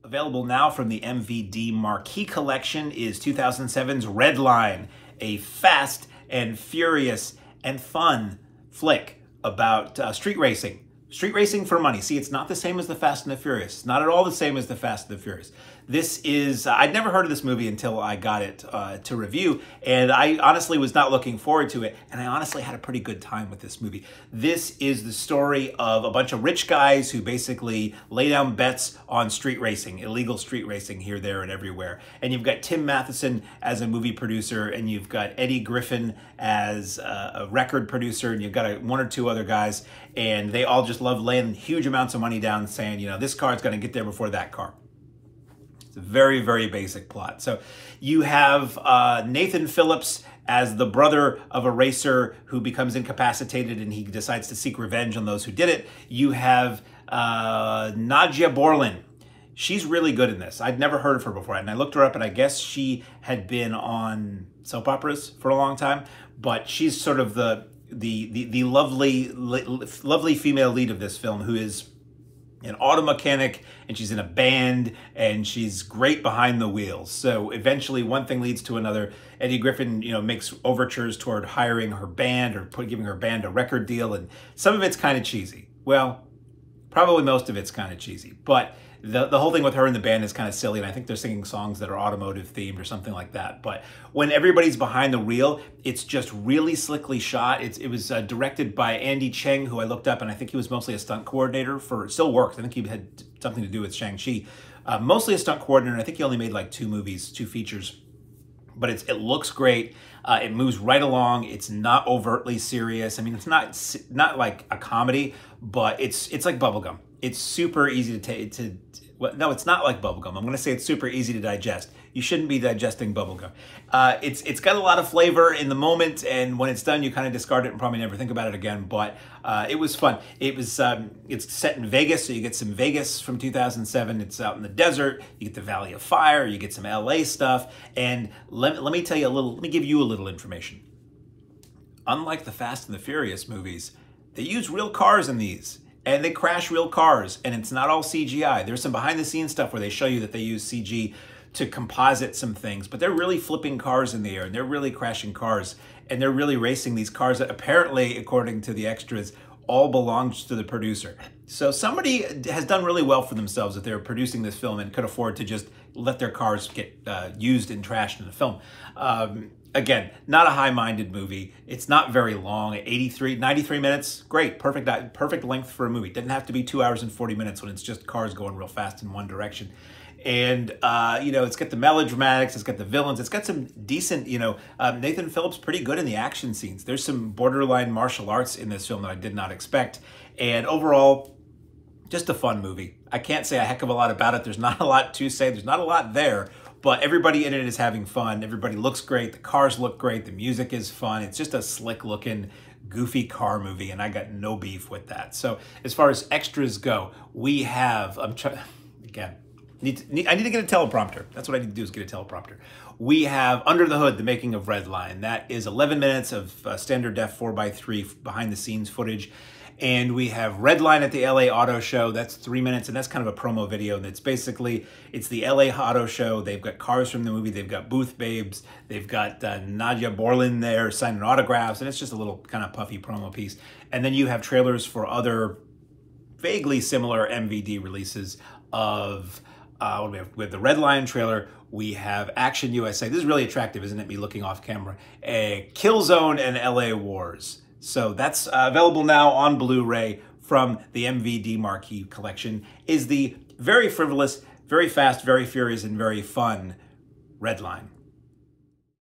Available now from the MVD Marquee collection is 2007's REDLINE, a fast and furious and fun flick about street racing. Street racing for money. See, it's not the same as the Fast and the Furious. It's not at all the same as the Fast and the Furious. This is, I'd never heard of this movie until I got it to review, and I honestly was not looking forward to it, and I honestly had a pretty good time with this movie. This is the story of a bunch of rich guys who basically lay down bets on street racing, illegal street racing here, there, and everywhere. And you've got Tim Matheson as a movie producer, and you've got Eddie Griffin as a record producer, and you've got one or two other guys, and they all just love laying huge amounts of money down saying, you know, this car's going to get there before that car. It's a very, very basic plot. So you have Nathan Phillips as the brother of a racer who becomes incapacitated and he decides to seek revenge on those who did it. You have Nadia Bjorlin. She's really good in this. I'd never heard of her before, and I looked her up, and I guess she had been on soap operas for a long time, but she's sort of the lovely female lead of this film, who is an auto mechanic, and she's in a band, and she's great behind the wheels. So eventually one thing leads to another. Eddie Griffin, you know, makes overtures toward hiring her band or giving her band a record deal, and some of it's kind of cheesy. Well, probably most of it's kind of cheesy, but the whole thing with her in the band is kind of silly, and I think they're singing songs that are automotive themed or something like that. But when everybody's behind the wheel, it's just really slickly shot. It was directed by Cheng, who I looked up, and I think he was mostly a stunt coordinator for, still works. I think he had something to do with Shang-Chi. Mostly a stunt coordinator, and I think he only made like 2 movies, 2 features. But it looks great. It moves right along. It's not overtly serious. I mean, it's not like a comedy, but it's like bubblegum. It's super easy to take. Well, no, it's not like bubblegum. I'm going to say it's super easy to digest. You shouldn't be digesting bubblegum. It's got a lot of flavor in the moment, and when it's done, you kind of discard it and probably never think about it again. But it was fun. It's set in Vegas, so you get some Vegas from 2007. It's out in the desert. You get the Valley of Fire. You get some LA stuff. And let me tell you a little. Let me give you a little information. Unlike the Fast and the Furious movies, they use real cars in these. And they crash real cars, and it's not all CGI. There's some behind-the-scenes stuff where they show you that they use CG to composite some things, but they're really flipping cars in the air, and they're really crashing cars, and they're really racing these cars that apparently, according to the extras, all belongs to the producer. So somebody has done really well for themselves if they're producing this film and could afford to just let their cars get used and trashed in the film. Again, not a high-minded movie. It's not very long. 93 minutes. Great. Perfect length for a movie. Didn't have to be 2 hours and 40 minutes when it's just cars going real fast in one direction. And, you know, it's got the melodramatics. It's got the villains. It's got some decent, you know, Nathan Phillips pretty good in the action scenes. There's some borderline martial arts in this film that I did not expect. And overall, just a fun movie. I can't say a heck of a lot about it. There's not a lot to say. There's not a lot there. But everybody in it is having fun. Everybody looks great. The cars look great. The music is fun. It's just a slick-looking, goofy car movie, and I got no beef with that. So as far as extras go, we have, again, I need to get a teleprompter. That's what I need to do, is get a teleprompter. We have Under the Hood, the making of REDLINE. That is 11 minutes of standard def 4x3 behind-the-scenes footage. And we have REDLINE at the LA Auto Show. That's 3 minutes, and that's kind of a promo video. And it's basically, it's the LA Auto Show. They've got cars from the movie. They've got booth babes. They've got Nadia Bjorlin there signing autographs, and it's just a little kind of puffy promo piece. And then you have trailers for other vaguely similar MVD releases of, what do we have? We have the REDLINE trailer. We have Action USA. This is really attractive, isn't it, me looking off camera? Killzone and LA Wars. So that's available now on Blu-ray from the MVD Marquee collection, is the very frivolous, very fast, very furious, and very fun REDLINE.